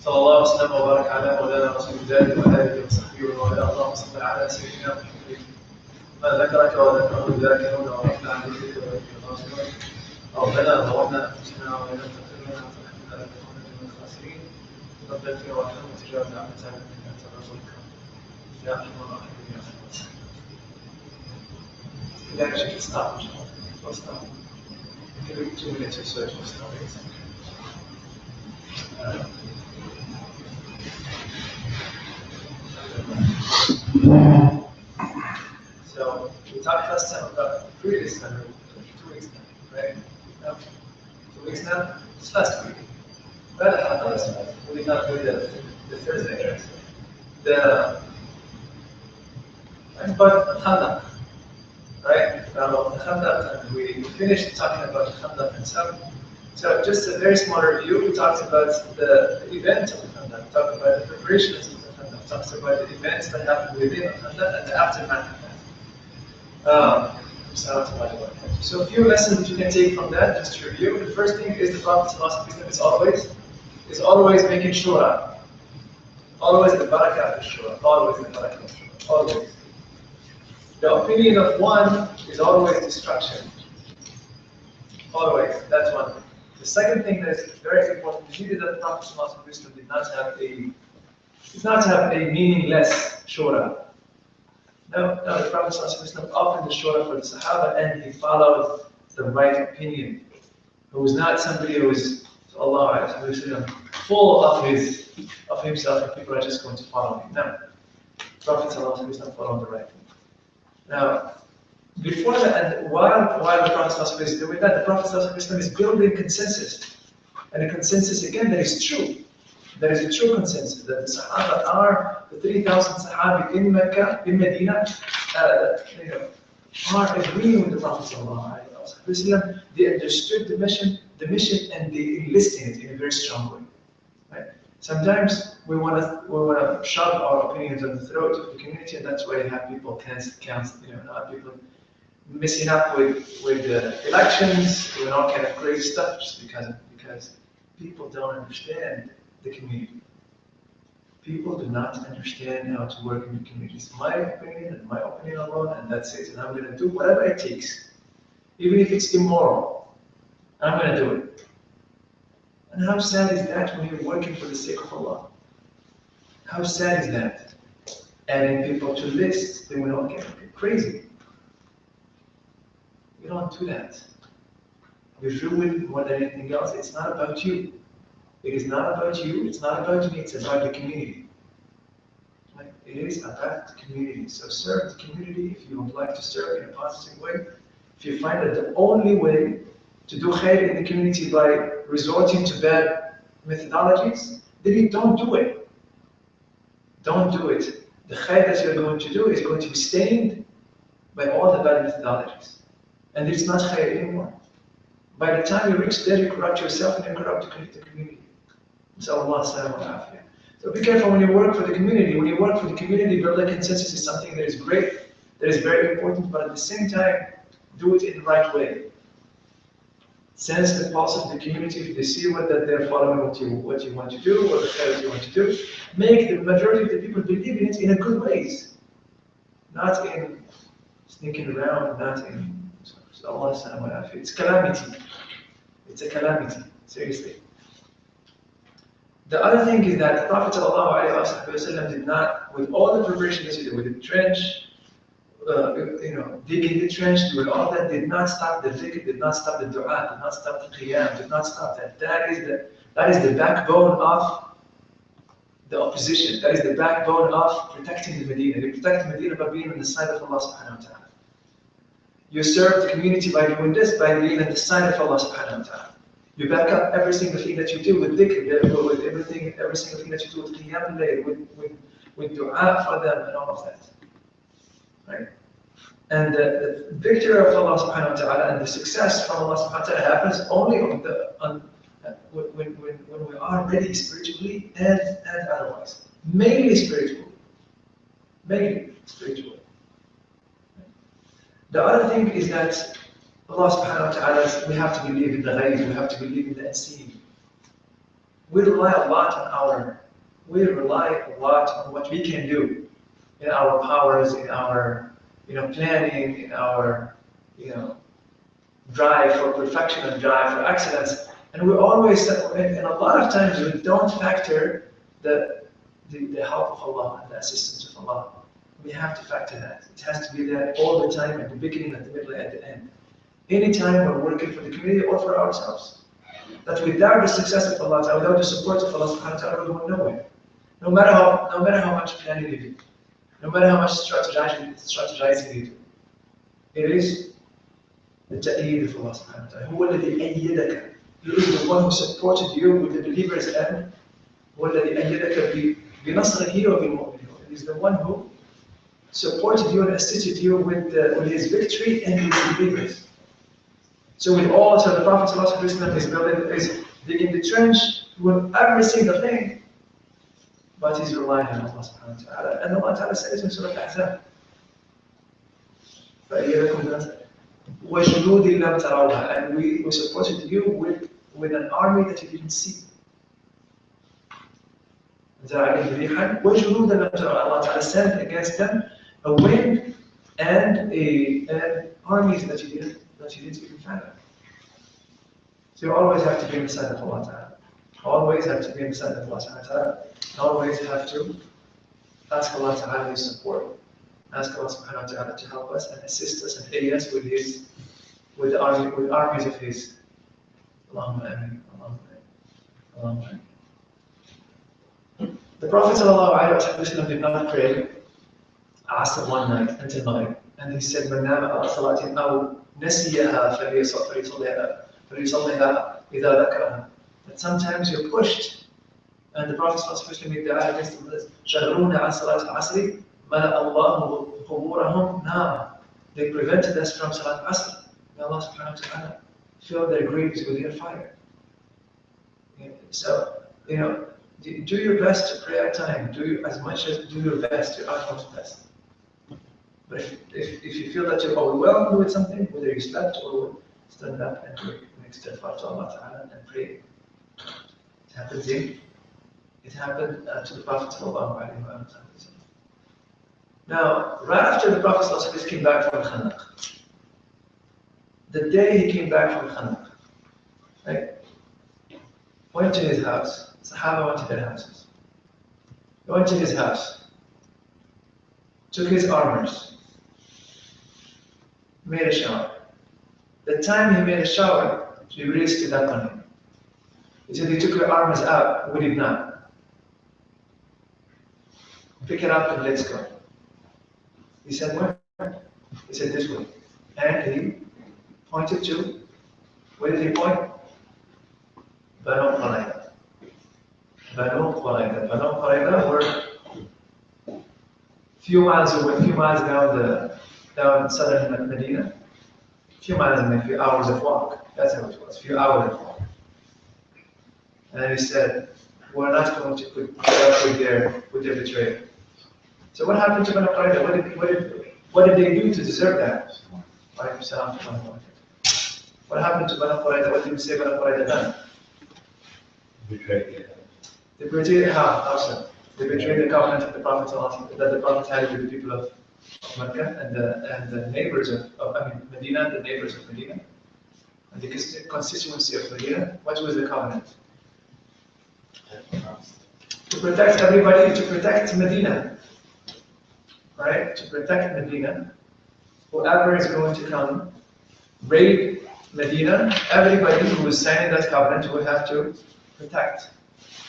صلى الله وسلم وبارك على مولانا رسول الله وعلى اله وصحبه وعلى اللهم صل على سيدنا محمد ما ذكرك وذكره الذاكرون وغفل عن ذكرك الغافلون ربنا ظلمنا انفسنا وان لم تغفر لنا وترحمنا لنكونن من الخاسرين رب اغفر وارحم وتجاوز عن ذلك انت الرسول يا ارحم الراحمين يا خير لا شيء stop stop give it 2 minutes or so to stop it. So we talked last time about previous time, 2 weeks now, right? No, 2 weeks now? It's last week. We did not do the Thursday, right? But Khandaq, right? Now, the Khandaq, and we finished talking about Khandaq and some. So just a very small review. We talked about the event of the Khandaq, we talked about the preparations of the Khandaq, we talked about the events that happened within the Khandaq and the aftermath of that. So a few lessons that you can take from that, just to review. The first thing is the Prophet's philosophy is always making shura. Always the barakah of shura. Always the barakah of shura. Always. The opinion of one is always destruction. Always. That's one thing. The second thing that is very important is that the Prophet's philosophy did not have a meaningless shura. No, the Prophet ﷺ offered the shura for the Sahaba and he followed the right opinion. He was not somebody who was full of himself and people are just going to follow him. No. The Prophet ﷺ followed the right thing. Now, before that, and while the Prophet ﷺ is doing that, the Prophet ﷺ is building consensus. And a consensus again that is true. There is a true consensus that the Sahaba are, the 3,000 Sahabi in Mecca, in Medina, are agreeing with the Prophet ﷺ. They understood the mission, and they enlisted it in a very strong way. Right? Sometimes we want to shove our opinions on the throat of the community, and that's why you have people have people messing up with the elections, doing all kind of crazy stuff just because people don't understand the community. People do not understand how to work in the community. It's my opinion and my opinion alone, and that's it. And I'm going to do whatever it takes, even if it's immoral. I'm going to do it. And how sad is that when you're working for the sake of Allah? How sad is that? Adding people to lists, they will not get crazy. You don't do that. You ruin more than anything else. It's not about you. It is not about you, it's not about me, it's about the community. Right? It is about the community. So serve the community if you would like to serve in a positive way. If you find that the only way to do khair in the community by resorting to bad methodologies, then you don't do it. Don't do it. The khair that you're going to do is going to be stained by all the bad methodologies. And it's not khair anymore. By the time you reach there, you corrupt yourself and you corrupt the community. So be careful when you work for the community. When you work for the community, build a consensus is something that is great, that is very important, but at the same time, do it in the right way. Sense the pulse of the community. If they see that they're following what you want to do, or the things you want to do, make the majority of the people believe in it in a good ways. Not in sneaking around, not in it's calamity. It's a calamity, seriously. The other thing is that the Prophet ﷺ did not, with all the preparation that he did, with the trench, digging the trench, doing all that, did not stop the dhikr, did not stop the dua, did not stop the qiyam, did not stop that. That is the backbone of the opposition. That is the backbone of protecting the Medina. They protect Medina by being on the side of Allah subhanahu wa ta'ala. You serve the community by doing this, by being on the side of Allah subhanahu wa ta'ala. You back up every single thing that you do with dhikr, with everything, every single thing that you do with qiyam al-layl, with dua for them and all of that. Right? And the victory of Allah subhanahu wa ta'ala and the success from Allah subhanahu wa ta'ala happens only when we are ready spiritually and otherwise. Mainly spiritually. Mainly spiritually. The other thing is that Allah subhanahu wa ta'ala, we have to believe in the ghaib, we have to believe in the unseen. we rely a lot on what we can do in our powers, in our planning, in our drive for perfection and drive for excellence. And we always, and a lot of times we don't factor the help of Allah and the assistance of Allah. We have to factor that. It has to be there all the time, at the beginning, at the middle, at the end. Anytime we're working for the community or for ourselves. That without the success of Allah, without the support of Allah subhanahu wa ta'ala, we're going nowhere. No matter how much planning you do, no matter how much strategizing you do, it is the ta'eed of Allah subhanahu wa ta'ala. هو الذي أيدك. He is the one who supported you with the believers and هو الذي أيدك بنصره وبالمؤمنين. He is the one who supported you and assisted you with his victory and with the believers. So with all, so the Prophet is digging the trench with every single thing, but he's relying on Allah subhanahu wa ta'ala. And Allah ta'ala says in Surah Al-Ahzab, وَجُنُودٍ لَمْ تَرَوْهَا, and we supported you with an army that you didn't see. وَجُنُودًا لَمْ تَرَوْهَا, Allah ta'ala sent against them a wind and armies that you didn't even fathom. So you always have to be in the side of Allah ta'ala. Always have to be in the side of Allah ta'ala. Always have to ask Allah ta'ala his support. Ask Allah subhanahu wa ta'ala to help us and assist us and aid us with armies of his. Allahumma ameen. Allahumma ameen. The Prophet ﷺ did not pray Asr one night until Maghrib. And he said, من نام على صلاة أو نسيها فليصليها إذا ذكرها. That sometimes you're pushed. And the Prophet ﷺ made dua against them. شغلونا عن صلاة العصر ملأ الله قبورهم نارا. They prevented us from Salat Asr. May Allah subhanahu wa ta'ala fill their graves with your fire. So, do your best to pray at time. Do your best, your utmost best. But if you feel that you're overwhelmed with something, whether you slept or stand up and make istighfar to Allah Ta'ala and pray. It happened to the Prophet Sallallahu Alaihi Wasallam. Now, right after the Prophet Sallallahu Alaihi Wasallam came back from Khandaq, the day he came back from Khandaq, right, went to his house. Sahaba went to their houses. He went to his house, took his armors, made a shower. The time he made a shower, Jibreel stood up on him. He said, "You took your armors out." We did not. Pick it up and let's go. He said, "Where?" He said, "This way." And he pointed to, where did he point? Banu Qurayza. Banu Qurayza were few miles down southern Medina. A few miles and a few hours of walk. That's how it was, a few hours of walk. And then he said, "We're not going to put up with their betrayal." So what happened to Banu Qurayza? What did they do to deserve that? What happened to Banu Qurayza? What did you say Banu Qurayza done? Betrayed. They betrayed how? They betrayed the covenant of the Prophet that the Prophet had with the people of Mecca and the neighbors of Medina, the neighbors of Medina, and the constituency of Medina. What was the covenant? To protect everybody, to protect Medina. Right? To protect Medina. Whoever is going to come raid Medina, everybody who is signing that covenant will have to protect.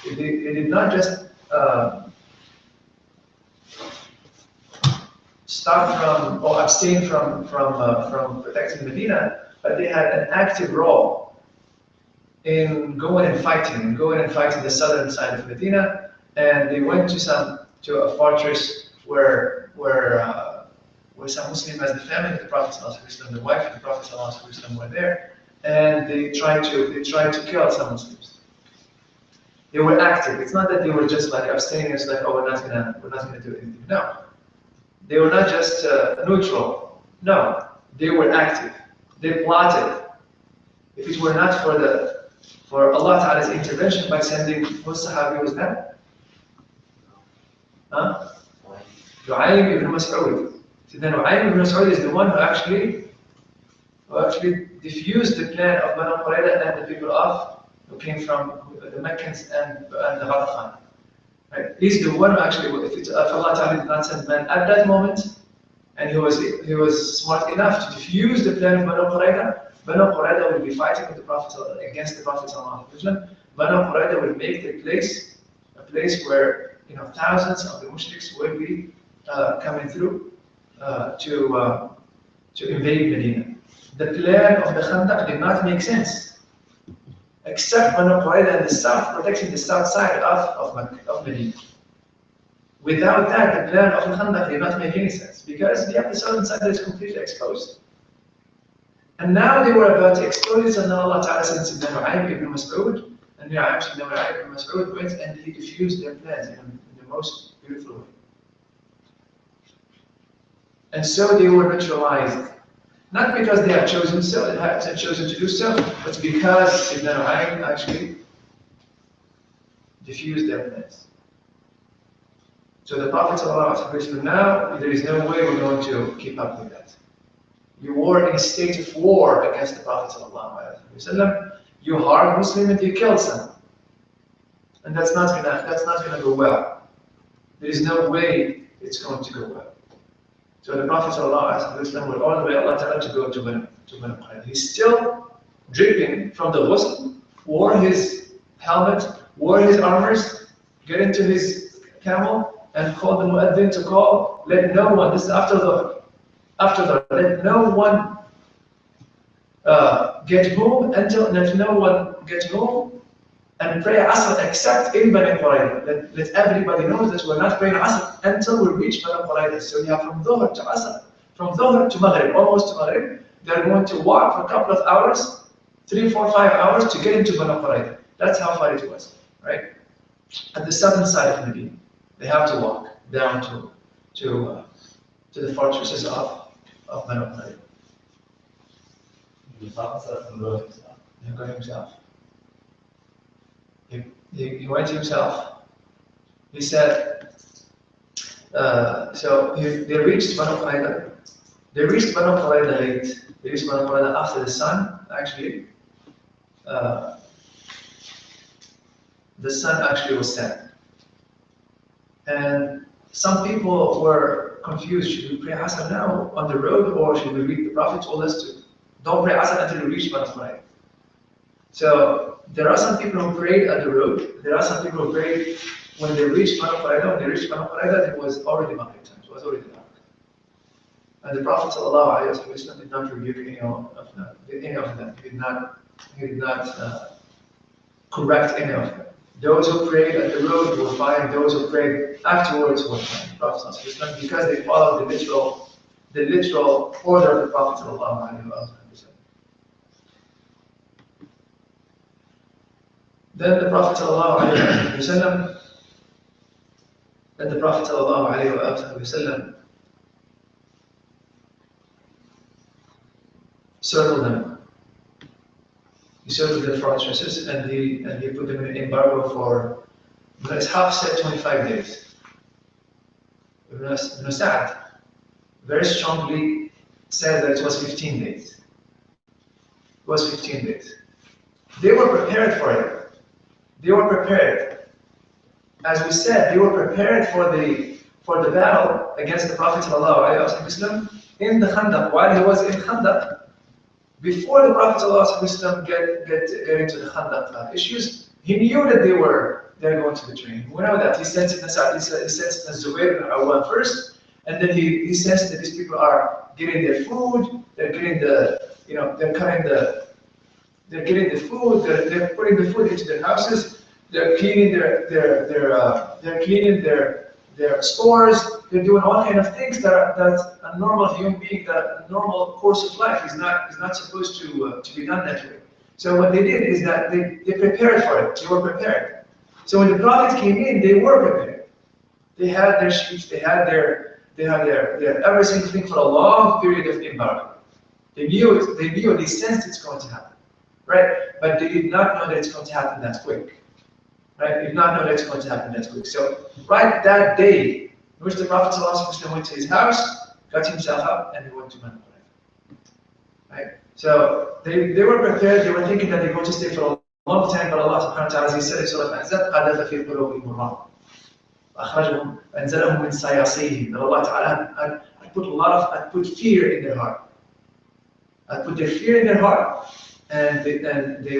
It did not just stop from or abstain from protecting Medina, but they had an active role in going and fighting the southern side of Medina, and they went to a fortress where some Muslim, as the family of the Prophet ﷺ, the wife of the Prophet ﷺ were there, and they tried to kill some Muslims. They were active. It's not that they were just like abstaining. It's like, we're not gonna do anything. No, they were not just neutral. No, they were active. They plotted. If it were not for for Allah Ta'ala's intervention by sending, what Sahabi was that? Huh? Nu'aym ibn Mas'ud. So then Nu'aym ibn Mas'ud is the one who actually diffused the plan of Banu Qurayza and the people who came from the Meccans and the Ghatafan. Right? He's the one who actually, if Allah Ta'ala did not send man at that moment, and he was smart enough to diffuse the plan of Banu Qurayza will be fighting with the Prophet against the Prophet ﷺ. Banu Qurayza will make the place a place where thousands of the mushriks will be coming through to invade Medina. The plan of the Khandaq did not make sense, except Banu Qurayza in the south, protecting the south side of Medina. Without that, the plan of the Khandaq did not make any sense, because the southern side is completely exposed. And now they were about to expose it, and then Allah Ta'ala sent Nu'aym ibn Mas'ud, and Nu'aym ibn Mas'ud went and he diffused their plans in the most beautiful way. And so they were neutralized. Not because they had chosen to do so, but because Ibn Nu'aym actually diffused their plans. So the Prophet ﷺ, now there is no way we're going to keep up with that. You were in a state of war against the Prophet ﷺ. You harmed Muslim and you killed some. And that's not gonna go well. There is no way it's going to go well. So the Prophet ﷺ will all the way Allah Ta'ala to go to Banu Qurayza. He's still dripping from the ghusl, wore his helmet, wore his armors, get into his camel, and called the mu'adhin to call, let no one, this is after the, let no one get home and pray Asr except in Banu Qurayza. Let everybody know that we're not praying Asr until we reach Banu Qurayza. So you have from Dhuhr to Asr, from Dhuhr to Maghrib, almost to Maghrib, they're going to walk for a couple of hours, 3, 4, 5 hours to get into Banu Qurayza. That's how far it was, right? At the southern side of Medina, they have to walk down to the fortresses of Banu Qurayza. He went himself. He went himself. He said, so they reached Banu Qurayza. They reached Banu Qurayza late. They reached Banu Qurayza after the sun actually. The sun actually was set. And some people were confused. Should we pray Asr now on the road, or should we read? The Prophet told us to don't pray Asr until we reach Banu Qurayza. So there are some people who prayed at the road. There are some people who prayed when they reached Banu Qurayza. When they reached Banu Qurayza, it was already Maghrib time. It was already dark. And the Prophet ﷺ did not rebuke any of them. He did not correct any of them. Those who prayed at the road were fine. Those who prayed afterwards were fine. The Prophet ﷺ, because they followed the literal order of the Prophet ﷺ. Then the Prophet ﷺ circled them. He circled their fortresses and he put them in embargo for, as half said, 25 days. Ibn Sa'd very strongly said that it was 15 days. It was 15 days. They were prepared for it. They were prepared. As we said, they were prepared for the battle against the Prophet ﷺ in the Khandaq. While he was in Khandaq, before the Prophet ﷺ get into the Khandaq issues, he knew that they're going to betray him. We know that. He sensed it in Zubayr ibn Awwam first, and then he sensed that these people are getting their food, they're getting they're getting the food, they're putting the food into their houses, they're cleaning their stores, they're doing all kind of things that a normal human being, that a normal course of life is not supposed to be done that way. So what they did is that they prepared for it. They were prepared. So when the Prophet came in, they were prepared. They had their sheets, they had every single thing for a long period of embargo. They sensed it's going to happen. right? But they did not know that it's going to happen that quick, right? They did not know that it's going to happen that quick. So right that day, in which the Prophet ﷺ went to his house, got himself up, and he went to Mecca. Right? So they were prepared, they were thinking that they're going to stay for a long time, but Allah subhanahu wa ta'ala, as he said in Surah Al-Ahzab, قَذَفَ فِي قُلُوبِهِمُ الرَّعْبَ وَأَخْرَجَهُمْ وَأَنزَلَهُمْ مِنْ صَيَاصِيهِمْ. That Allah ta'ala had put fear in their heart. I put their fear in their heart, and they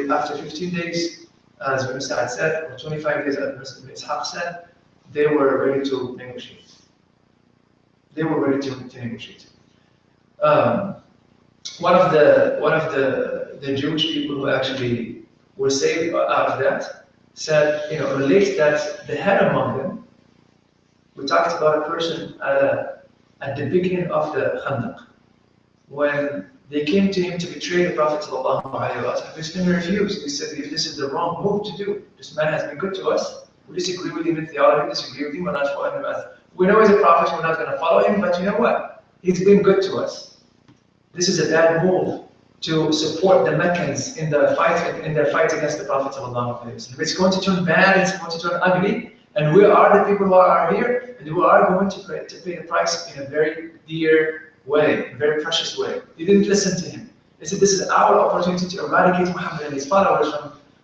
after 15 days, as Ibn Sa'ad said, or 25 days, as Ibn Ishaq said, they were ready to negotiate. They were ready to negotiate. One of the Jewish people who actually were saved out of that said, relates that the head among them. We talked about a person at the beginning of the Khandaq, when they came to him to betray the Prophet ﷺ. Muslim refused. He said, "This is the wrong move to do. This man has been good to us. We disagree with him in theology. We disagree with him. We're not following him. We know he's a prophet. We're not going to follow him. But you know what? He's been good to us. This is a bad move to support the Meccans in their fight against the Prophet ﷺ. It's going to turn bad. It's going to turn ugly. And we are the people who are here, and who are going to pay the price in a very dear way, a very precious way." They didn't listen to him. They said, "This is our opportunity to eradicate Muhammad and his followers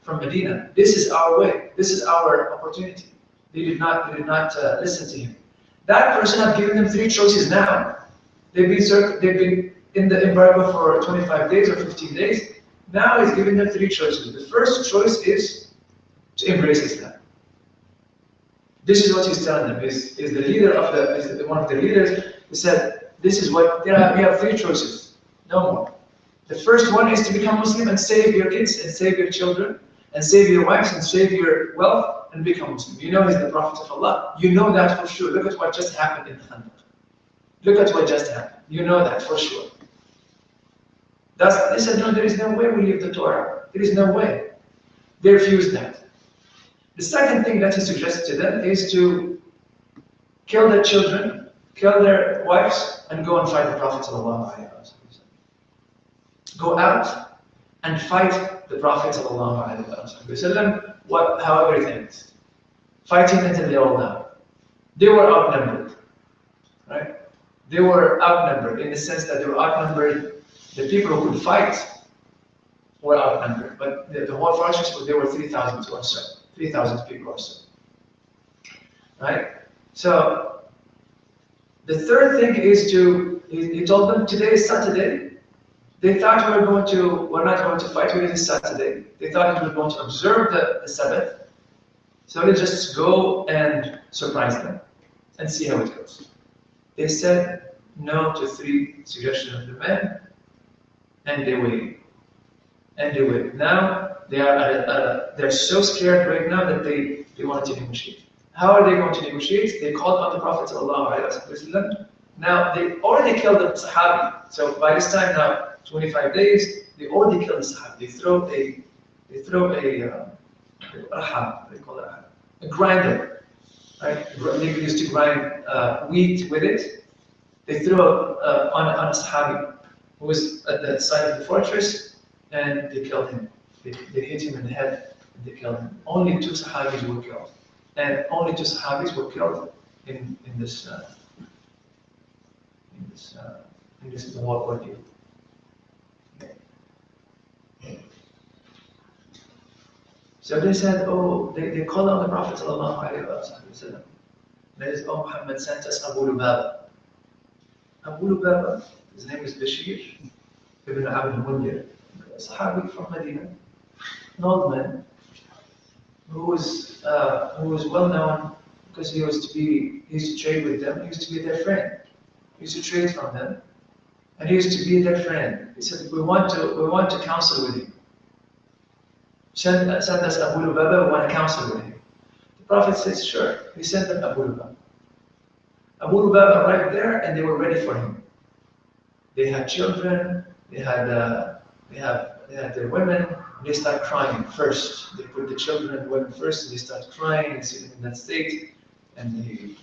from Medina. This is our way. This is our opportunity." They did not listen to him. That person had given them 3 choices now. They've been in the embargo for 25 days or 15 days. Now he's giving them 3 choices. The first choice is to embrace Islam. This is what he's telling them. Is the leader of one of the leaders. He said, "This is what we have 3 choices, no more. The first one is to become Muslim and save your kids and save your children and save your wives and save your wealth and become Muslim. You know he's the Prophet of Allah. You know that for sure. Look at what just happened in Khandaq. Look at what just happened. You know that for sure." They said, "No, there is no way we leave the Torah. There is no way." They refused that. The second thing that he suggested to them is to kill their children, kill their wives, and go and fight the Prophet ﷺ. Go out and fight the Prophet ﷺ, however it ends. Fighting until they all die. They were outnumbered, right? They were outnumbered in the sense that they were outnumbered. The people who could fight were outnumbered, but the whole forces, there were 3,000 or so. 3,000 people or so, right? So the third thing is he told them, today is Saturday. They thought we're not going to fight, it is Saturday. They thought we were going to observe the Sabbath. So let's just go and surprise them and see how it goes. They said no to 3 suggestions of the men, and they waited. And they waited. Now they're so scared right now that they wanted to negotiate. How are they going to negotiate? They called on the Prophet ﷺ. Now they already killed the Sahabi. So by this time now, 25 days, they already killed the Sahabi. They throw a grinder, right? They used to grind wheat with it. They threw on a Sahabi who was at the side of the fortress, and they killed him. They hit him in the head and they killed him. Only 2 Sahabis were killed. And only 2 Sahabis were killed in this war ordeal. So they said, they called on the Prophet ﷺ. They said, Muhammad sent us Abu Lubaba. Abu Lubaba, his name is Bashir ibn Abd al-Mundir, a Sahabi from Medina. An old man who was well known because he used to trade with them. He used to be their friend. He used to trade from them, and he used to be their friend. He said, "We want to counsel with you. Send us Abu Lubaba. We want to counsel with him." The Prophet says, "Sure." He sent them Abu Lubaba. Abu Lubaba arrived there, and they were ready for him. They had children. They had their women. They start crying first. They put the children and women first, and they start crying and sitting in that state, and they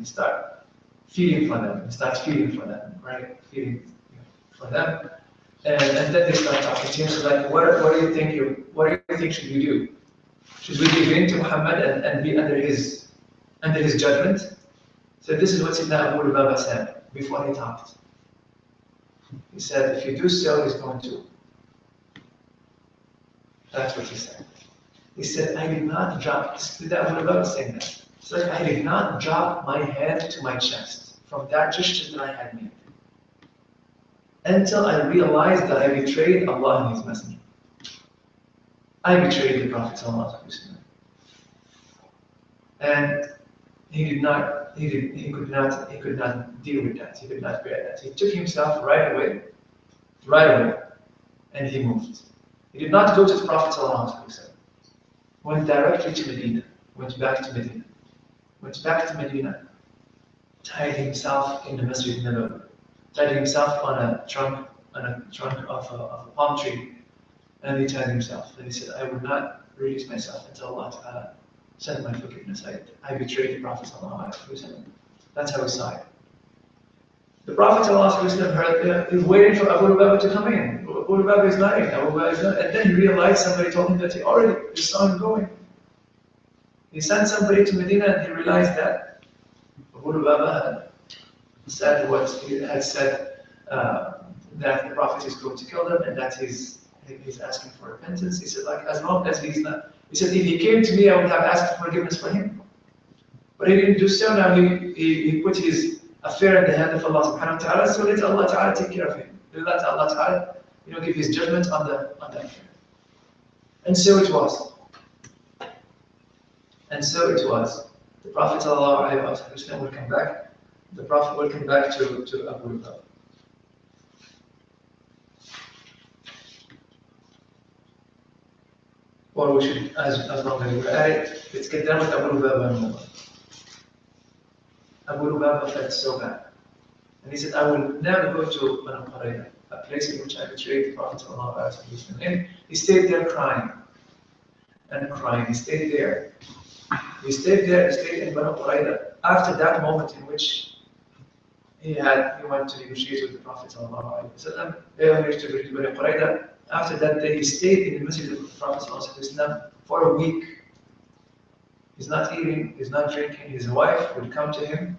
start feeding for them. Right? Feeding for them. And then they start talking to him. So like, what do you think should we do? Should we give in to Muhammad and be under his judgment? So this is what Sayyidina Abu Lubaba said before he talked. He said, if you do so, he's going to. That's what he said. He said, I did not drop, Sayyidina Abu Lubaba saying that. He said, I did not drop my hand to my chest from that gesture that I had made, until I realized that I betrayed Allah and His Messenger. I betrayed the Prophet ﷺ. And he could not deal with that. He could not bear that. He took himself right away, and he moved. He did not go to the Prophet ﷺ. Went directly to Medina. Went back to Medina. Tied himself in the Masjid Nabawi. Tied himself on a trunk of a palm tree, and he tied himself. And he said, I will not release myself until Allah Ta'ala send my forgiveness. I betrayed the Prophet ﷺ. That's how he sighed. The Prophet ﷺ heard, he's waiting for Abu Lubaba to come in. Abu Lubaba is not in. And then he realized somebody told him that he already saw him going. He sent somebody to Medina and he realized that Abu Lubaba had said what he had said, that the Prophet is going to kill them and that he's asking for repentance. He said, like, as long as he's not, he said, if he came to me, I would have asked for forgiveness for him. But he didn't do so. Now he put his affair in the hand of Allah subhanahu wa ta'ala, so let Allah ta'ala take care of him. Let Allah ta'ala, give his judgment on the affair. And so it was. The Prophet ﷺ will come back. The Prophet will come back to Abu Lubaba. Or we should, as long as we're at it, let's get done with Abu Lubaba and Umar. Abu Lubaba felt so bad. And he said, I will never go to Banu Qurayza, a place in which I betrayed the Prophet ﷺ. And he stayed there crying and crying. He stayed there. He stayed in Banu Qurayza. After that moment in which he went to negotiate with the Prophet ﷺ, after that day, he stayed in the masjid of the Prophet ﷺ for a week. He's not eating, he's not drinking. His wife would come to him.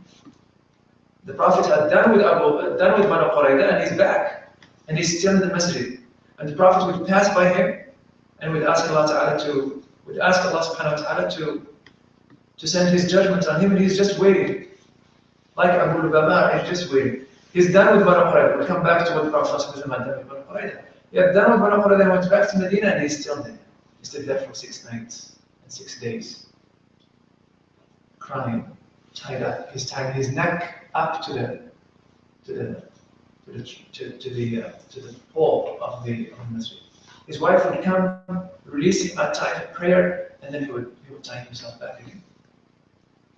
The Prophet had done with Banu Qurayza, and he's back, and he's still in the masjid. And the Prophet would pass by him and would ask Allah subhanahu wa ta'ala to send His judgment on him, and he's just waiting. Like Abu Lubaba, he's just waiting. He's done with Banu Qurayza. We'll come back to what the Prophet ﷺ had done with Banu Qurayza. He had done with Banu Qurayza and went back to Medina, and he's still there. He stayed there for 6 nights and 6 days, crying, tied up. He's tying his neck up to the pole of the masjid. His wife would come, release him at time of prayer, and then he would tie himself back again.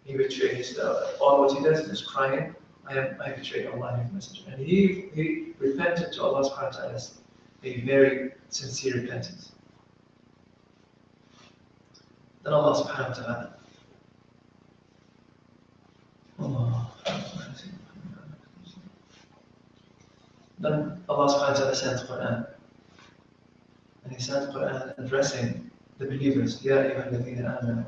He betrays all what he does is crying. I betrayed Allah and His Messenger, and he repented to Allah subhanahu wa ta'ala, a very sincere repentance. Then Allah subhanahu wa ta'ala. Then Allah subhanahu wa ta'ala sent Quran. And He sent Quran addressing the believers. Ya ayyuha alladhina amanu.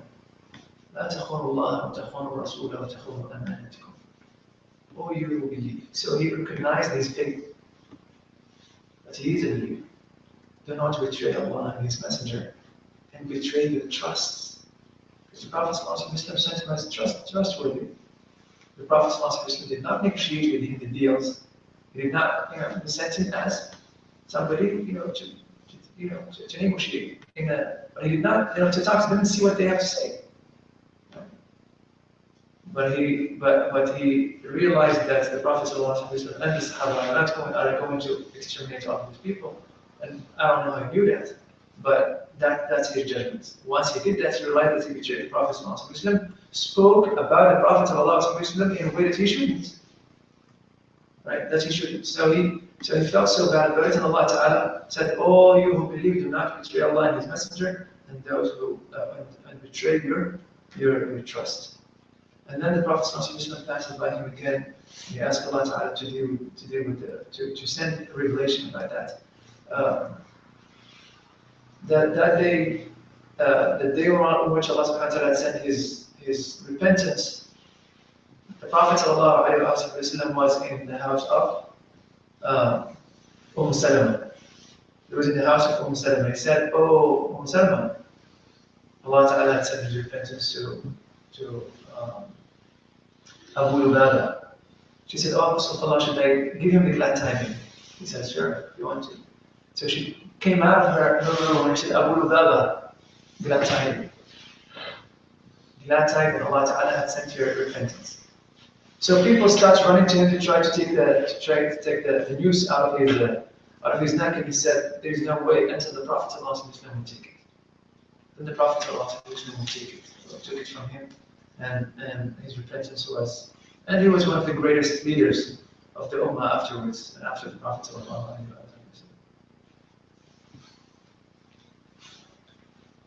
La takhunu Allah wa takhunu Rasulahu wa takhunu amanatikum. Oh, you who believe. So he recognized his faith. That he is a believer. Do not betray Allah and His Messenger and betray your trusts. Because the Prophet ﷺ sent him as trustworthy. The Prophet ﷺ did not negotiate with him the deals. He did not, he sent him as somebody, to negotiate. But he did not, to talk to them and see what they have to say. But he realized that the Prophet ﷺ and the Sahaba are going to exterminate all of these people. And I don't know how he knew that, but that's his judgment. Once he did that, he realized that he betrayed the Prophet ﷺ, spoke about the Prophet ﷺ in a way that he shouldn't. Right? That he shouldn't. So he felt so bad about it, and Allah Ta'ala said, "Oh, you who believe, do not betray Allah and His Messenger, and those who betray your trust." And then the Prophet ﷺ passes by him again. He asked Allah Ta'ala to send a revelation about that. uh, that day, the day on which Allah subhanahu wa ta'ala sent his repentance, the Prophet ﷺ was in the house of Salama. He was in the house of Salama. He said, "Oh, Salama, Allah Ta'ala had sent his repentance to Abu Lubaba." She said, "Oh, Rasulullah, should I give him the glad tidings?" He said, "Sure, if you want to." So she came out of her room and she said, "Abu Lubaba, glad tidings. Glad tidings, Allah Ta'ala had sent your repentance." So people start running to him to try to take the news out of his neck, and he said, "There is no way until the Prophet ﷺ will take it." Then the Prophet ﷺ will take it. So took it from him, and his repentance was, and he was one of the greatest leaders of the Ummah afterwards, and after the Prophet ﷺ.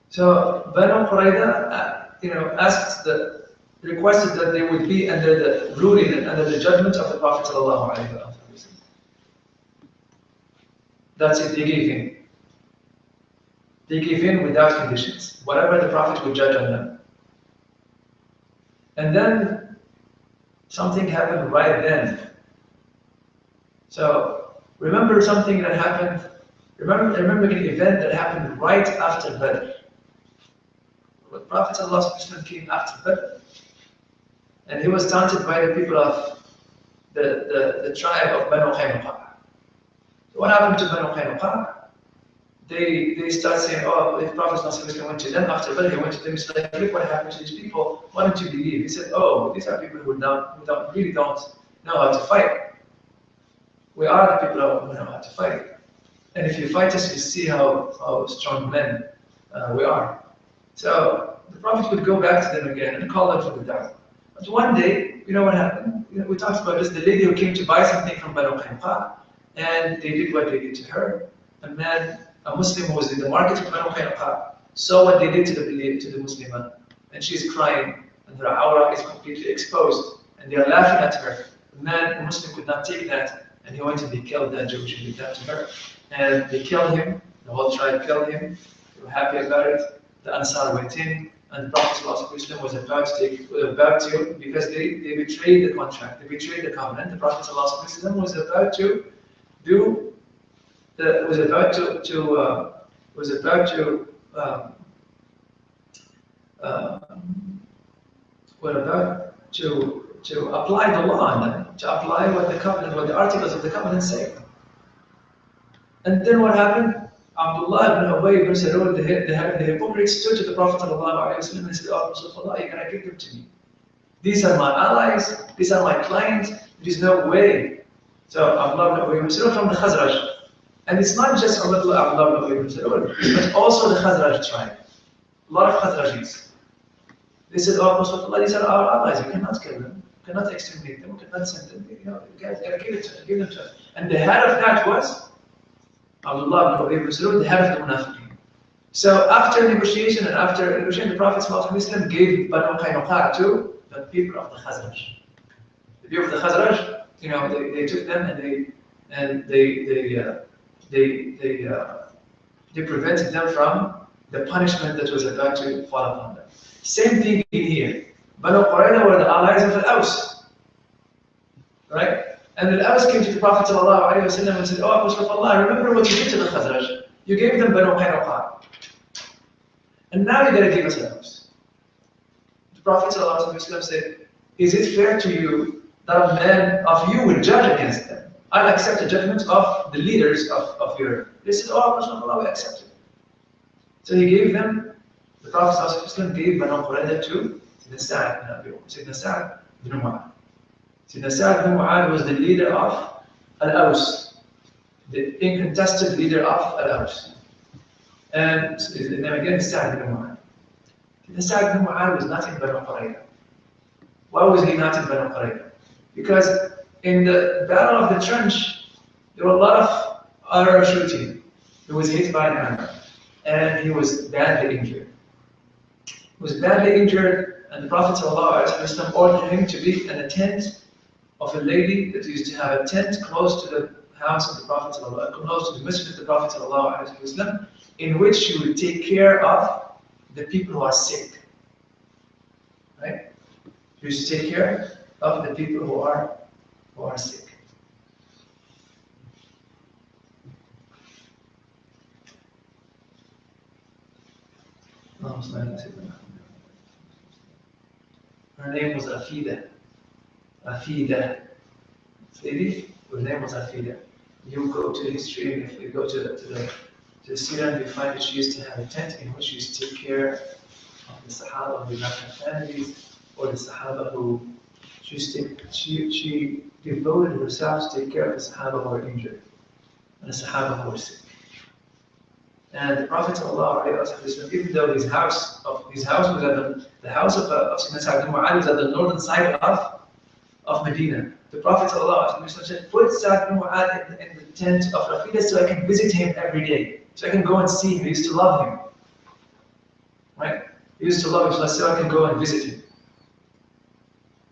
So Banu Qurayza, requested that they would be under the ruling and under the judgment of the Prophet ﷺ. That's it, they gave in. They gave in without conditions. Whatever the Prophet would judge on them. And then something happened right then. So remember something that happened. Remember an event that happened right after Badr. The Prophet ﷺ came after Badr. And he was taunted by the people of the tribe of Banu Qaynuqa. What happened to Banu Qaynuqa? They start saying, "Oh, if Prophet ﷺ went to them after Badr, he went to them." He's like, "Look what happened to these people. Why don't you believe?" He said, "Oh, these are people who really don't know how to fight. We are the people who know how to fight. And if you fight us, you see how strong men we are." So the Prophet would go back to them again and call them for the da'wah. But one day, you know what happened? We talked about this, the lady who came to buy something from Banu Qaynuqa, and they did what they did to her. A Muslim who was in the market of Banu Qaynuqa, saw what they did to the Muslimah, and she's crying, and her aura is completely exposed, and they are laughing at her. A Muslim could not take that, and he went and they killed that Jewish and did that to her. And they killed him, the whole tribe killed him, they were happy about it. The Ansar went in, and the Prophet ﷺ was about to, because they betrayed the contract, they betrayed the covenant. The Prophet ﷺ was about to do, was about to apply the law on them, to apply what the articles of the covenant say. And then what happened? Abdullah ibn Ubay ibn Salul, the head of the hypocrites, stood to the Prophet ﷺ and said, "Oh, Rasulullah, you gotta give them to me. These are my allies, these are my clients, there is no way." So Abdullah ibn Ubay ibn Salul from the Khazraj. And it's not just Abdullah ibn Ubay ibn Salul, but also the Khazraj tribe. A lot of Khazrajis. They said, "Oh, Rasulullah, these are our allies, you cannot kill them, you cannot exterminate them, you cannot send them, you gotta give them to us." And the head of that was Abdullah ibn Ubay ibn Salul, the head of the Munafiqeen. So after negotiation, the Prophet ﷺ gave Banu Qaynuqa to the people of the Khazraj. The people of the Khazraj, they took them and they prevented them from the punishment that was about to fall upon them. Same thing in here. Banu Qurayza were the allies of Al-Aws, right? And Al-Aws came to the Prophet ﷺ and said, "Oh, Rasulullah, remember what you did to the Khazraj? You gave them Banu Qaynuqa. And now you gotta give us Al-Aws." The Prophet ﷺ said, "Is it fair to you that a man of you will judge against them? I'll accept the judgment of the leaders of your..." They said, "Oh, Rasulullah, we accept it." So he gave them, the Prophet ﷺ gave Banu Qurayza to Sayyidina Sa'd ibn Mu'adh. Sayyidina Sa'd ibn Mu'adh was the leader of Al-Aws, the incontested leader of Al-Aws. And his name again is Sa'd ibn Mu'adh. Sayyidina Sa'd ibn Mu'adh was not in Banu Qurayza. Why was he not in Banu Qurayza? Because in the battle of the trench, there were a lot of arrow shooting. He was hit by an arrow, and he was badly injured. And the Prophet ﷺ ordered him to be in a tent of a lady that used to have a tent close to the house of the Prophet close to the masjid of the Prophet ﷺ, in which she would take care of the people who are sick. Right? She used to take care of the people who are sick. Her name was Afida. Afida. Lady, her name was Afida. You go to history, and if you go to the Sirah, you find that she used to have a tent in which she used to take care of the Sahaba who left their families, or the Sahaba who she devoted herself to take care of the Sahaba who were injured and the Sahaba who were sick. And the Prophet ﷺ, even though his house was at the house of Sayyidina Sa'd ibn Mu'adh was at the northern side of Medina. The Prophet ﷺ said, put Sa'd ibn Mu'adh in the tent of Rafida so I can visit him every day. So I can go and see him. He used to love him. Right? He used to love him, so I can go and visit him.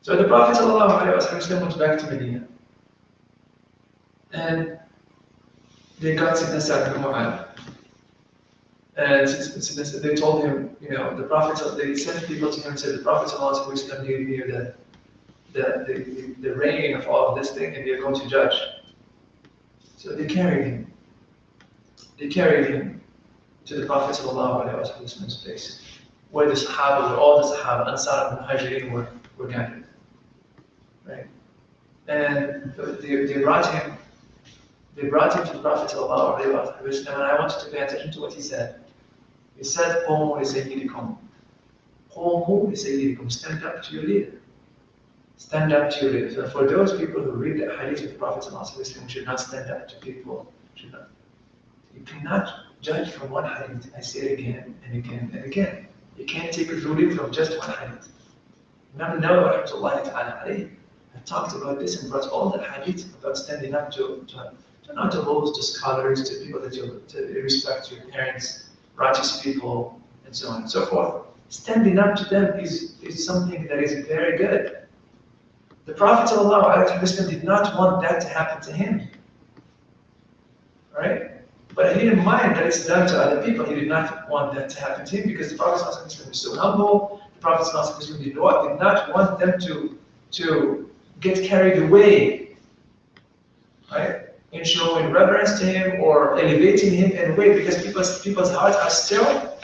So the Prophet ﷺ went back to Medina. And they got Sayyidina Sa'd ibn Mu'adh. And they told him, the Prophet, they sent people to him and said, the Prophet ﷺ gave you the reign of all of this thing, and you're going to judge. So they carried him. They carried him to the Prophet ﷺ's place, where the Sahaba, where all the Sahaba, Ansar and Muhajirin were gathered. Right? And they brought him to the Prophet ﷺ, and I wanted to pay attention to what he said. He said, قوموا لسيدكم. قوموا لسيدكم. Stand up to your leader. Stand up to your leader. So for those people who read the hadith of the Prophet ﷺ, should not stand up to people. Should not. You cannot judge from one hadith. I say it again and again and again. You can't take a ruling from just one hadith. Imam Nawawi rahmatullahi ta'ala alayhi, I talked about this and brought all the hadith about standing up to not to host, to scholars, to people that you respect, your parents, righteous people, and so on and so forth. Standing up to them is something that is very good. The Prophet ﷺ did not want that to happen to him. Right? But he didn't mind that it's done to other people. He did not want that to happen to him because the Prophet ﷺ was so humble. The Prophet ﷺ did not want them to get carried away, right? In showing reverence to him or elevating him in a way, because people's hearts are still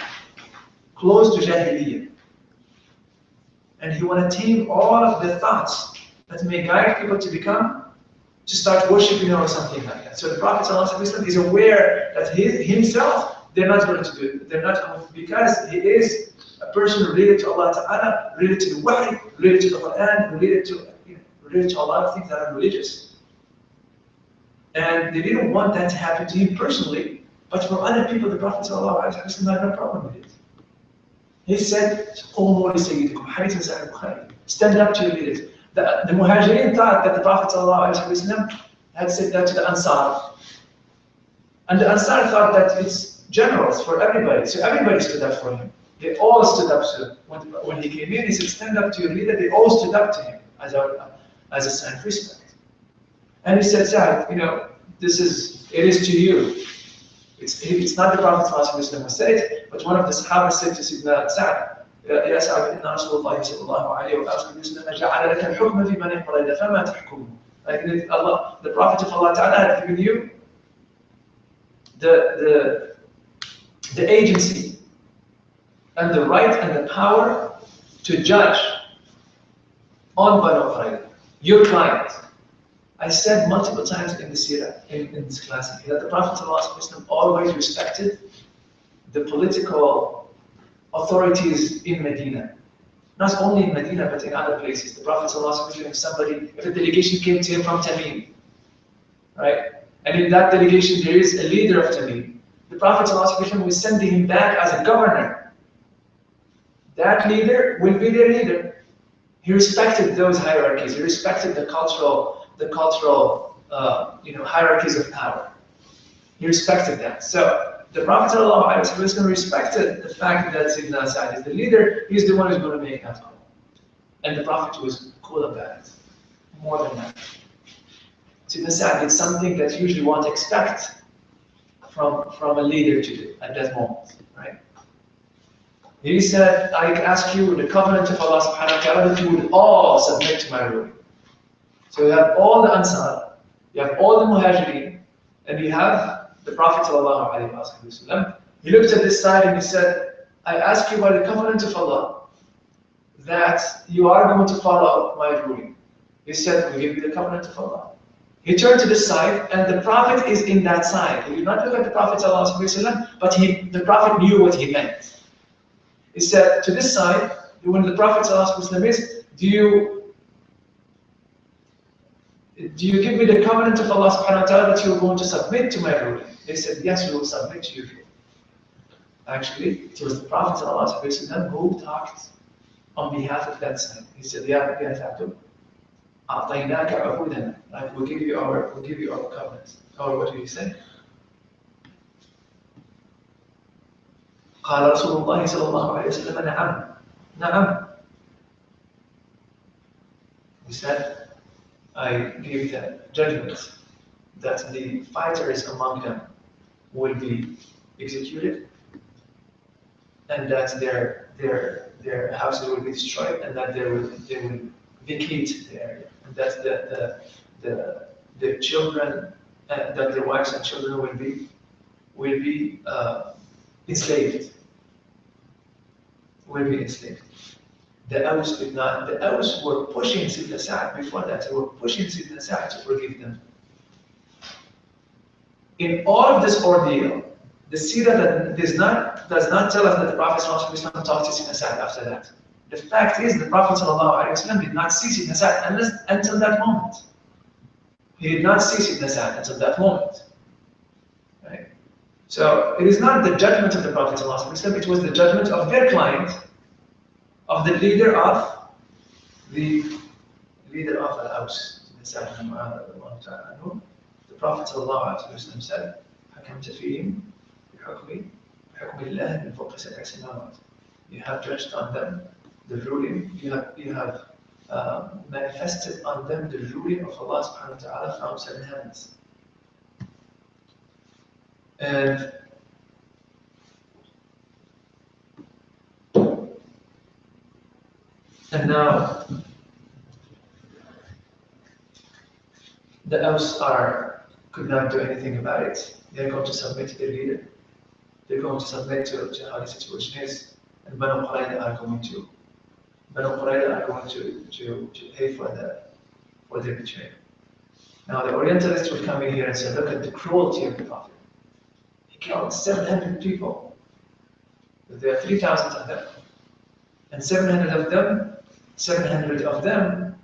close to Jahiliyyah. And he want to tame all of the thoughts that may guide people to start worshipping or something like that. So the Prophet ﷺ is aware that himself, they're not going to do it. They're not going to, because he is a person related to Allah Ta'ala, related to the Wahy, related to the Quran, related to a lot of things that are religious. And they didn't want that to happen to him personally, but for other people, the Prophet ﷺ had no problem with it. He said, stand up to your leaders. The Muhajirin thought that the Prophet ﷺ had said that to the Ansar. And the Ansar thought that it's generals for everybody, so everybody stood up for him. They all stood up to him. When he came in, he said, stand up to your leader. They all stood up to him as a sign of respect. And he said, Sa'd, it is to you. It's not the Prophet ﷺ who said it, but one of the Sahaba said to Sayyidina Sa'd, يا سعد إن رسول الله صلى الله عليه وسلم جعل لك الحكم في من يقضي فما تحكم. Like Allah, the Prophet of Allah Ta'ala had given you the agency and the right and the power to judge on Banu Qurayza, your client. I said multiple times in the Sirah, in this class, that the Prophet ﷺ always respected the political authorities in Medina. Not only in Medina, but in other places. The Prophet ﷺ, if a delegation came to him from Tamim, right? And in that delegation there is a leader of Tamim. The Prophet ﷺ will send him back as a governor. That leader will be their leader. He respected those hierarchies. He respected the cultural hierarchies of power. He respected that. So the Prophet ﷺ respected the fact that Sayyidina Sa'd is the leader. He's the one who's going to make that call. And the Prophet was cool about it. More than that. Sayyidina Sa'd did something that you usually won't expect from a leader to do at that moment, right? He said, I ask you the covenant of Allah subhanahu wa ta'ala that you would all submit to my rule. So you have all the Ansar, you have all the Muhajirin, and you have the Prophet sallallahu alaihi wasallam. He looked at this side and he said, I ask you by the covenant of Allah that you are going to follow my ruling. He said, we give you the covenant of Allah. He turned to this side, and the Prophet is in that side. He did not look at the Prophet ﷺ, but the Prophet knew what he meant. He said, to this side, when the Prophet ﷺ is, do you give me the covenant of Allah subhanahu wa ta'ala that you are going to submit to my ruling? They said, yes, we will submit to you. Actually, it was the Prophet ﷺ who talked on behalf of that side. He said, Ya Abdul, like we'll give you our covenants. Or what do you say? قال رسول الله صلى الله عليه وسلم نعم نعم. He said, I give the judgment that the fighters among them will be executed, and that their houses will be destroyed, and that they will vacate the area, and that the children, that their wives and children will be enslaved. Will be enslaved. The Aus did not. The Aus were pushing Sayyidina Sa'd before that. They were pushing Sayyidina Sa'd to forgive them. In all of this ordeal, the Sirah does not tell us that the Prophet ﷺ talked to Sayyidina Sa'd after that. The fact is, the Prophet ﷺ did not see Sayyidina Sa'd until that moment. He did not see Sayyidina Sa'd until that moment. Right? So it is not the judgment of the Prophet ﷺ, it was the judgment of their client, of the leader of Al-Aus. The Prophet ﷺ said, حكمت فيهم بحكم الله من فوق سبع سماوات. You have judged on them the ruling, you have manifested on them the ruling of Allah subhanahu wa ta'ala from 7 heavens. And now the Aus could not do anything about it. They're going to submit to their leader. They're going to submit to how the situation is, and Banu Qurayza are going to pay for their betrayal. Now the Orientalists will come in here and say, look at the cruelty of the Prophet. He killed 700 people. There are 3,000 of them, and 700 of them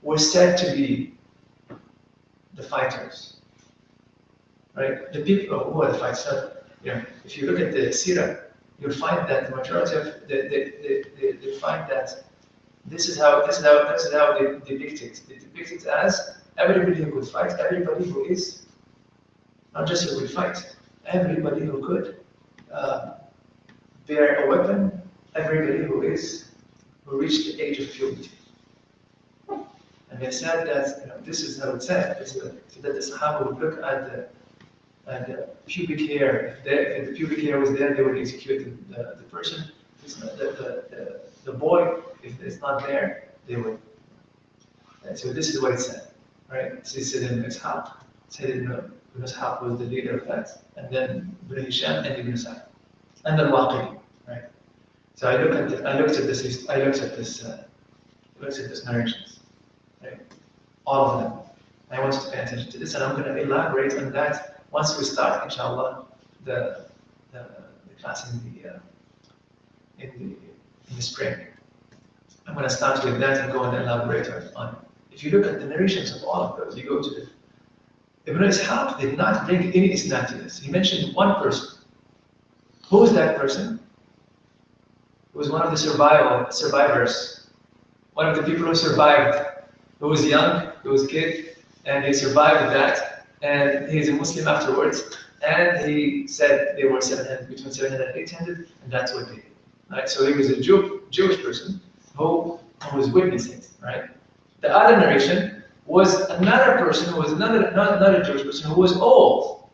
were said to be the fighters. Right? The people who are the fighters. So, if you look at the Sirah, you'll find that the majority of they find that this is how they depict it. They depict it as everybody who could fight, everybody who is not just who could fight, everybody who could bear a weapon, everybody who reached the age of puberty. And they said that this is how it said, so that the Sahaba would look at the pubic hair. If the pubic hair was there, they would execute the person. The boy, if it's not there, they would. And so this is what it said, right? So it said in Ishaq. Said Ibn Ishaq was the leader of that, and then Ibn Hisham and Ibn Sa'd, and then Waqidi, right? So I looked at this narrations, right? All of them. I want you to pay attention to this, and I'm going to elaborate on that once we start, inshallah, the class in the spring. I'm going to start with that and go and elaborate on it. If you look at the narrations of all of those, you go to the Ibn Ishaq did not bring any isnad to this. He mentioned one person. Who was that person? It was one of the survivors. One of the people who survived, who was young, who was a kid, and he survived that, and he's a Muslim afterwards, and he said they were 700, between 700 and 800, and that's what they did. Right? So he was a Jewish person who was witnessing, right? The other narration was another person who was not a Jewish person who was old.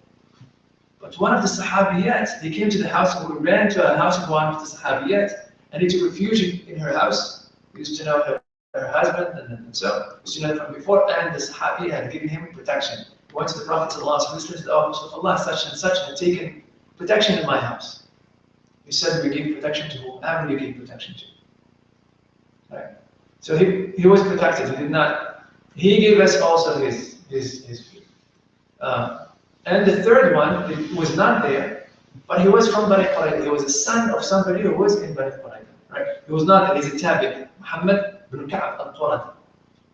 But one of the Sahabiyat, he came to the house, and we ran to a house of one of the Sahabiyat, and he took refuge in her house. He used to know her husband, and so he used to know from before, and the Sahabi had given him protection. He went to the Prophet ﷺ, said, "Oh, Allah, such and such had taken protection in my house." He said, "We give protection to whomever you give protection to." Right? So he was protected. He did not. He gave us also his food. And the third one was not there, but he was from Bani Qurayza. He was a son of somebody who was in Bani Qurayza. Right? He was not. He's a tabi'i, Muhammad bin Ka'ab al-Quradi.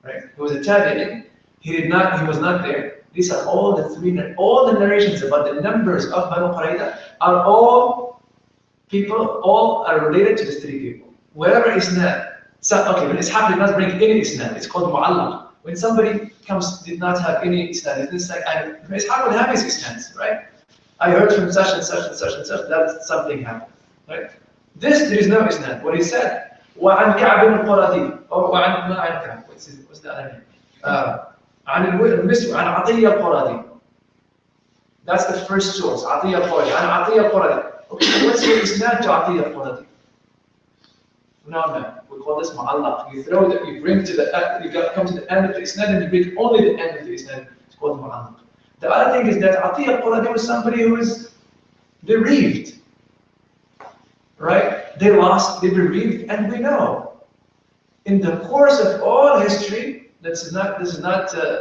Right? He was a tabi'i. He did not. He was not there. These are all the narrations about the numbers of Bani Qurayza are all people. All are related to the three people. Wherever isnad. So, okay, when Ishaq did not bring any isnad, it's called mu'allaq. When somebody did not have any isnad, it's like, Ishaq would have his isnads, right? I heard from such and such and such and such that something happened, right? There is no isnad. What he said, وعن كعب القرظي, or وعن ما عن كعب, what's the other name? عن المسلم, عن عطية القرظي. That's the first source, عطية القرظي, عن عطية القرظي. Okay, what's your isnad to عطية القرظي? No. We call this mu'allaq. You throw that, you bring to the come to the end of the isnad, and you bring only the end of the isnad. It's called mu'allaq. The other thing is that Atiyah al-Quradi was somebody who was bereaved, right? They bereaved, and we know in the course of all history, this is not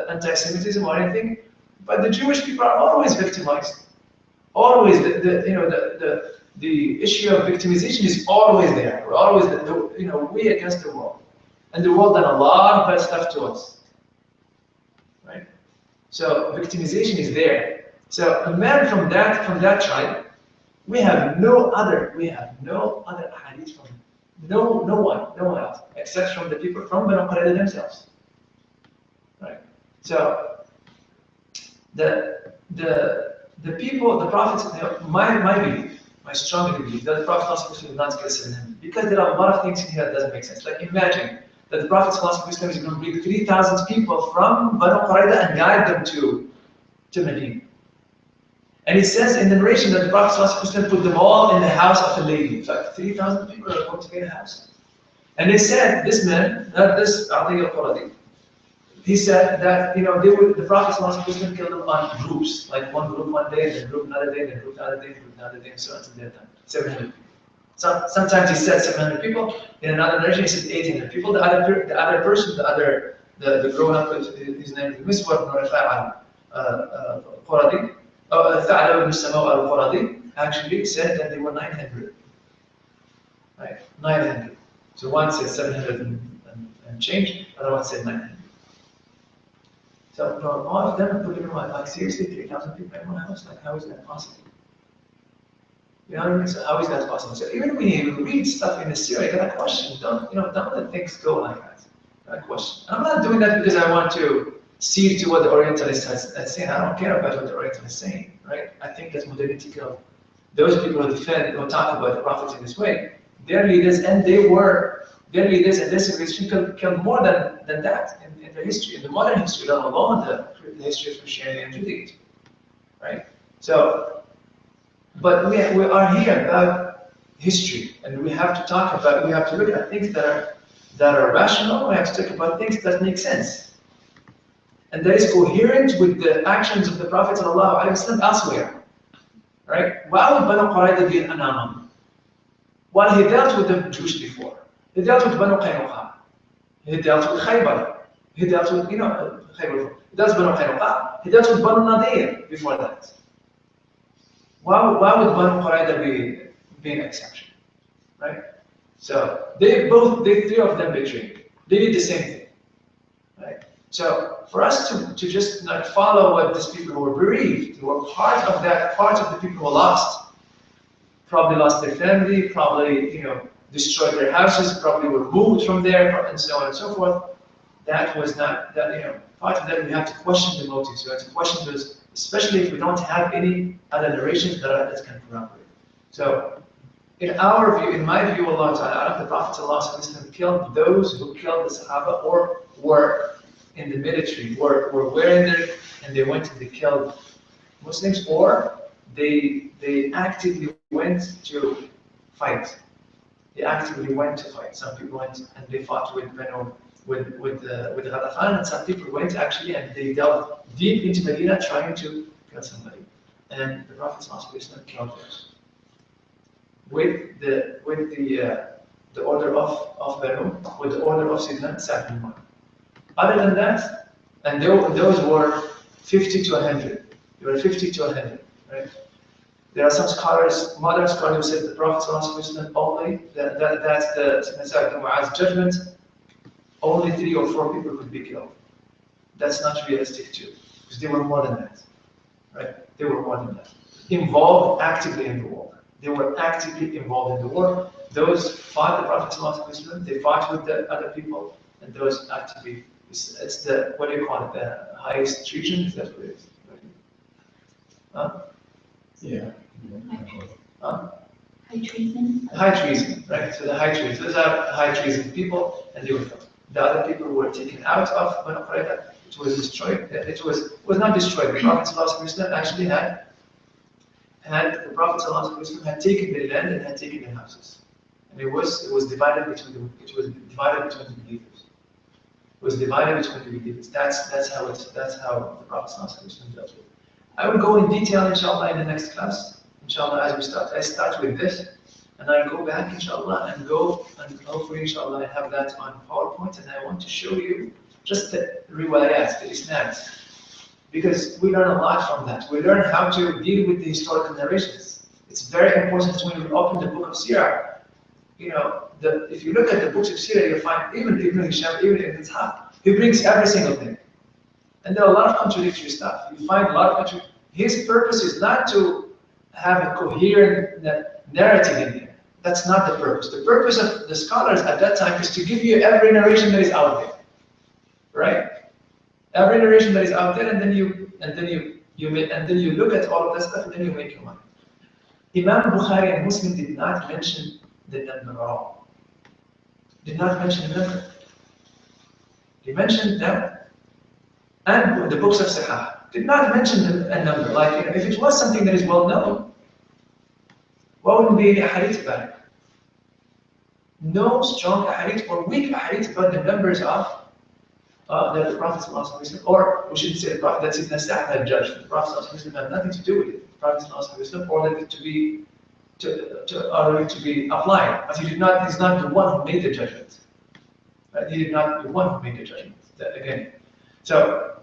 anti-Semitism or anything, but the Jewish people are always victimized. Always, the issue of victimization is always there. We're always, we against the world. And the world done a lot of bad stuff to us. Right? So victimization is there. So a man from that tribe, we have no other hadith from him. No one else, except from the people from Banu Qurayza themselves. Right? So the people, the prophets, my belief, my strong belief that the Prophet will not kill 700, because there are a lot of things in here that doesn't make sense. Like imagine that the Prophet is going to bring 3,000 people from Banu Qurayza and guide them to Medina. And he says in the narration that the Prophet put them all in the house of a lady. In fact, 3,000 people are going to get a house. And he said, this man, this Atiyah al-Quradi, he said that the Prophet killed them on groups, like one group one day, then group another day, then group another day, group another day, and so on until they're done. 700 people. Sometimes he said 700 people. In another narration, he said 800 people. The other person, the grown up, his name is Miswar ibn Rafa' al-Quradi, Tha'lab ibn Samaw al-Quradi, actually said that they were 900. Right, 900. So one said 700 and change, other one said 900. So all of them are put in one. Like seriously, 3,000 people in one house? Like how is that possible? You know what I mean? So how is that possible? So even when you read stuff in the Sirah, you gotta question. Don't let things go like that. You gotta question. I'm not doing that because I want to see to what the Orientalist has saying. I don't care about what the Orientalist is saying, right? I think that modernity killed those people who talk about the prophets in this way. Their leaders, and their leaders and their civilization killed more than that in the history, in the modern history, let alone the history of Christianity and Judaism, right? So, but we are here about history, and we have to look at things that are rational. We have to talk about things that make sense, and that is coherent with the actions of the Prophet ﷺ elsewhere, right? Why would Banu Qurayza be an anomaly? Well, he dealt with the Jews before. He dealt with Banu Qaynuqa. He dealt with Khaybar. He dealt with, Khaybar. He dealt with Banu Qaynuqa. He dealt with Banu Nadir before that. Why would Banu Qurayza be an exception? Right? So they three of them betrayed. They did the same thing. Right? So for us to just not follow what these people who were bereaved, who were part of the people who lost, probably lost their family, probably destroyed their houses, probably were moved from there, and so on and so forth. That was not that part of that. We have to question the motives. We have to question those, especially if we don't have any other narrations that can corroborate. So, in my view, Allah Ta'ala, the Prophet ﷺ killed those who killed the Sahaba or were in the military were wearing it and they went and they killed Muslims, or they actively went to fight. They actively went to fight. Some people went and they fought with with Ghatafan, and some people went actually and they delved deep into Medina trying to kill somebody. And the Prophet ﷺ killed those with the order of Banu, with the order of Sayyidina Sa'd bin Mu'adh. Other than that, and those were 50 to 100. They were 50 to 100, right? There are some scholars, modern scholars, who said the Prophet ﷺ only, that's the Sa'd bin Mu'adh's judgment, only 3 or 4 people could be killed. That's not realistic too, because they were more than that, right? They were more than that. Involved actively in the war. They were actively involved in the war. Those fought the Prophet ﷺ, they fought with the other people, and those actively, it's the, what do you call it, the highest treason, is that what it is? Huh? Yeah. Huh? High treason. High treason, right? So the high treason, those are high treason people, and they were killed. The other people were taken out of Banu Qurayza. It was destroyed. It was not destroyed. The Prophet ﷺ actually had the Prophet ﷺ had taken the land and had taken the houses, and it was divided between the believers. It was divided between the believers. That's how the Prophet ﷺ dealt with it. I will go in detail, inshallah, in the next class. Inshallah, as we start, I start with this, and I'll go back, inshallah, and hopefully, inshallah, I have that on PowerPoint, and I want to show you just the riwayat, the isnads, because we learn a lot from that. We learn how to deal with the historical narrations. It's very important when we open the book of Sirah. You know, if you look at the books of Sirah, you'll find even Ibn Hisham, even Ibn Ishaq, he brings every single thing. And there are a lot of contradictory stuff. You find a lot of contradictory. His purpose is not to have a coherent narrative in there. That's not the purpose. The purpose of the scholars at that time is to give you every narration that is out there, right? Every narration that is out there, and then you look at all of that stuff, and then you make your mind. Imam Bukhari and Muslim did not mention the number at all. Did not mention the number. They mentioned them. And the books of Sirah did not mention a number. Like, if it was something that is well known, what would be the hadith about it? No strong hadith or weak hadith about the numbers of that the Prophet ﷺ, or we should say the Prophet, that's Ibn Sa'd had judged. The Prophet ﷺ had nothing to do with it. The Prophet ﷺ ordered it to be applied, but he's not the one who made the judgment. Right? He did not the one who made the judgment. Again. So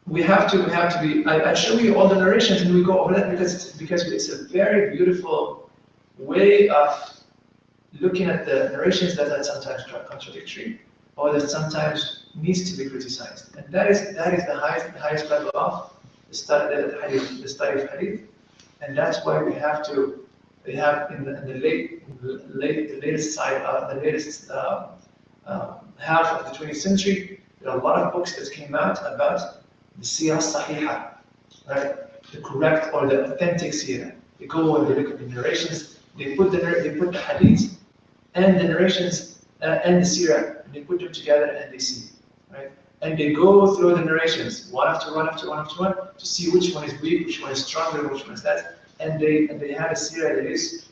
we have to be. I'll show you all the narrations and we go over that because it's a very beautiful way of looking at the narrations that are sometimes contradictory or that sometimes needs to be criticized. And that is the highest level of the study of hadith, and that's why we have in the latest side of the latest half of the 20th century. There are a lot of books that came out about the Sirah Sahihah, right? The correct or the authentic Sirah. They go and they look at the narrations. They put the hadith and the narrations and the Sirah, and they put them together and they see, right? And they go through the narrations one after one after one after one to see which one is weak, which one is stronger, which one is that. And they have a Sirah that is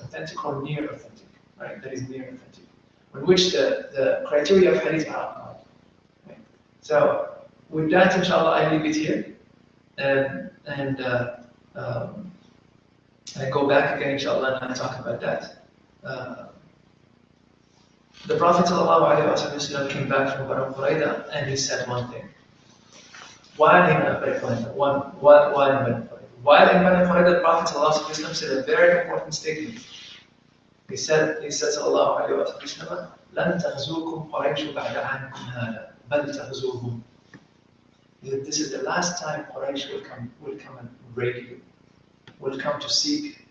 authentic or near authentic, right? That is near authentic, on which the criteria of hadith are applied. Right? So with that, inshallah, I leave it here, and I go back again, inshallah, and I talk about that. The Prophet ﷺ came back from Banu Qurayza, and he said one thing. While in Banu Qurayza, the Prophet ﷺ said a very important statement. He said, sallallahu alayhi wa sallam, لَن تَغْزُوكُمْ قُرَيْشُ بَعْدَ عَنْكُمْ هَذَا بَلْ تَغْزُوهُمْ. This is the last time Quraysh will come and raid you, will come to seek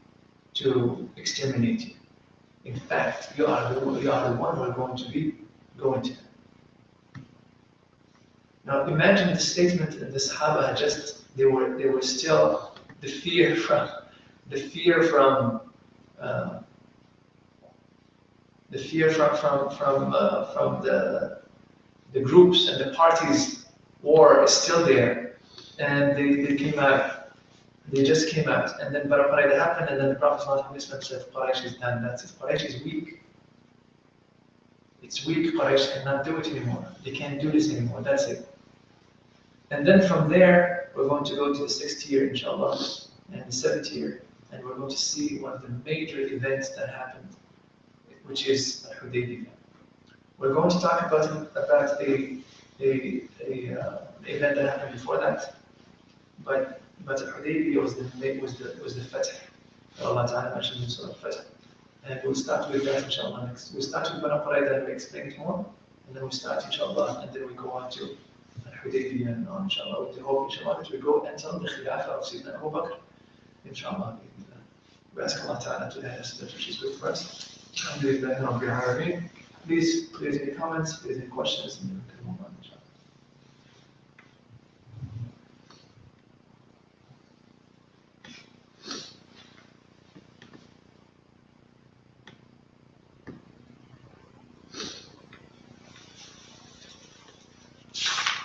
to exterminate you. In fact, you are the one who are going to be going to them. Now imagine the statement that the Sahaba had they were still the fear from the groups and the parties war is still there, and they came out, they just came out, and then Parade happened, and then the Prophet ﷺ said, Quraysh is done, that's it, Quraysh is weak. It's weak, Quraysh cannot do it anymore. They can't do this anymore, that's it. And then from there, we're going to go to the 6th year, inshallah, and the 7th year, and we're going to see one of the major events that happened, which is Hudaybiyah. We're going to talk about a event that happened before that, but Hudaybiyah was the Fatih. Allah Ta'ala mentioned in Surah Al-Fatih. And we'll start with that, inshallah, next. We'll start with Banu Qurayza and we explain it more, and then we'll start, inshallah, and then we go on to Hudaybiyah and on, inshallah, with the hope, inshallah, that we go until the Khilafah of Sayyidina Abu Bakr, inshallah. We ask Allah Ta'ala to guide us that which is good for us. Alhamdulillah, Rabbil Alameen. Please, any comments, please, any questions, and then we can move on, inshallah.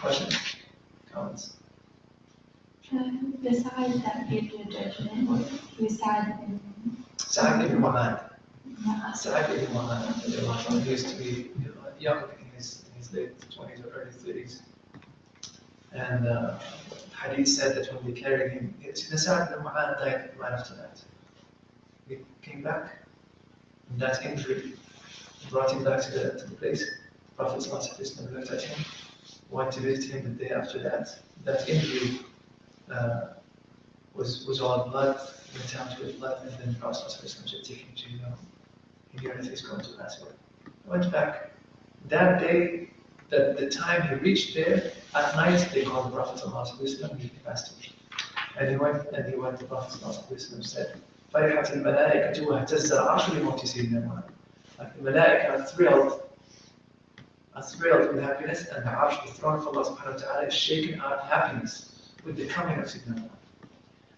Questions? Comments? The side that gave the judgment was the side in Sa'ad ibn Mu'adh. yeah. Sa'ad ibn Mu'adh. He used to be young in his late 20s or early 30s. And Hadith said that when they carried him, Sa'ad ibn Mu'adh died right after that. He came back, and that injury brought him back to the place. Prophet ﷺ looked at him, went to visit him the day after that. That injury was all blood, went out with blood, and then the Prophet ﷺ said, take him to, he knew that he's going to pass away. I went back. That day, the time he reached there, at night, they called the Prophet ﷺ, he passed away. And he went, the Prophet ﷺ said, فَرِحَتِ الْمَلَائِكَةُ وَاهْتَزَّ الْعَرْشُ لِمَوْتِ سَيِّدِنَا مُحَمَّدٍ. Like the Malaika are thrilled with happiness, and the Arsh, the throne of Allah subhanahu wa ta'ala, is shaken out of happiness with the coming of Sayyidina Muhammad.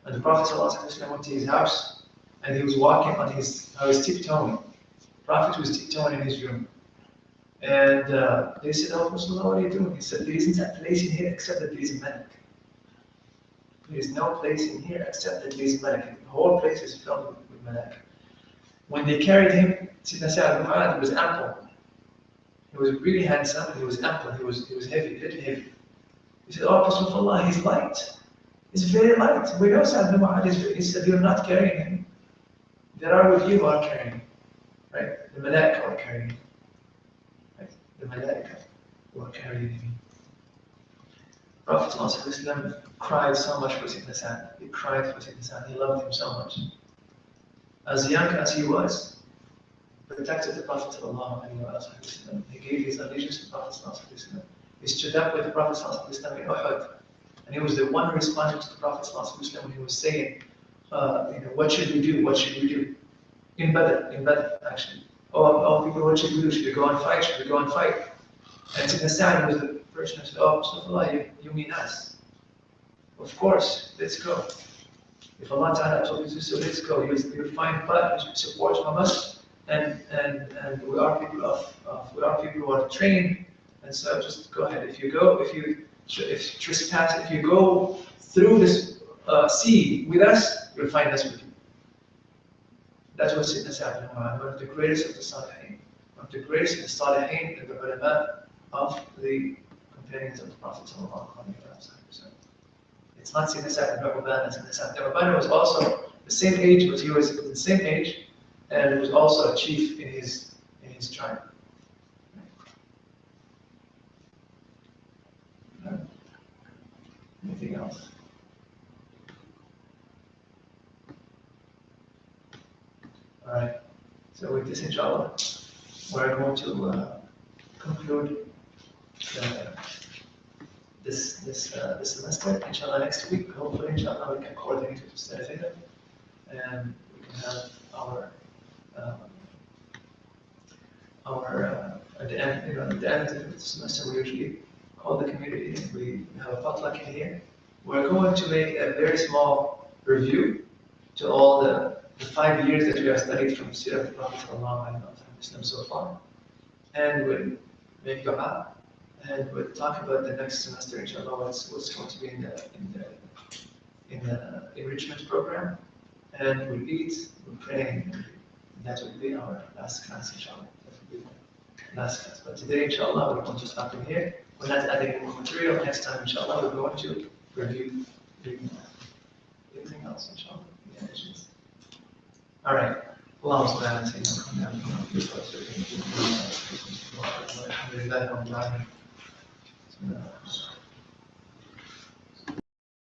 And the Prophet ﷺ went to his house, and he was walking on his, tiptoeing. The Prophet was tiptoeing in his room. And they said, oh, Rasulullah, what are you doing? He said, there isn't a place in here except that there is a Malak. There is no place in here except that there is a Malak. The whole place is filled with Malak. When they carried him, Sayyidina Sa'ad ibn Mu'adh was ample. He was really handsome, and he was ample, he was heavy, very heavy. He said, oh, Rasulullah, he's light. He's very light. We know Sa'ad ibn Mu'adh is very, he said, you're not carrying him. There are with you who are carrying him. Right? The Malaika are carrying him. Right? The Malaika who are carrying him. Prophet ﷺ cried so much for Sayyidina Sa'ad. He cried for Sayyidina Sa'ad. He loved him so much. As young as he was, protected the Prophet ﷺ. He gave his allegiance to the Prophet ﷺ. He stood up with the Prophet ﷺ in Uhud. And he was the one responding to the Prophet ﷺ when he was saying, what should we do? What should we do? In Badr, actually. Oh, people, what should we do? Should we go and fight? Should we go and fight? And Sayyidina Sa'ad was the person who said, oh, Rasulullah, you mean us? Of course, let's go. If Allah Ta'ala told you to, so let's go. You'll find support from us, and we are people who are trained, and so just go ahead. If you go through this sea with us, you'll find us with you. That was Sayyidina Sa'ad ibn Mu'adh, one of the greatest of the Salihin, one of the greatest of the Salihin and the ulama of the companions of the Prophet sallallahu alaihi wasallam. It's not Sayyidina Sa'ad ibn Ubadah. Sayyidina Sa'ad ibn Ubadah was also the same age, but he was the same age, and was also a chief in his tribe. Anything else? All right. So with this, inshallah, we're going to conclude this semester. Inshallah, next week, hopefully, inshallah, we can coordinate with the certificate, and we can have our at the end, at the end of the semester, we usually call the community, and we have a potluck in here. We're going to make a very small review to all the 5 years that we have studied from Sirah of the Prophet ﷺ so far, and we'll make dua, And we'll talk about the next semester, inshallah, what's going to be in the enrichment program. And we'll eat, we'll pray, and that will be our last class, inshallah. That will be the last class. But today, inshallah, we're going to stop in here. We're not adding any more material. Next time, inshallah, we're going to review anything else, inshallah. Any additions? All right. اللهم صل على سيدنا محمد وعلى اله وصحبه وسلم.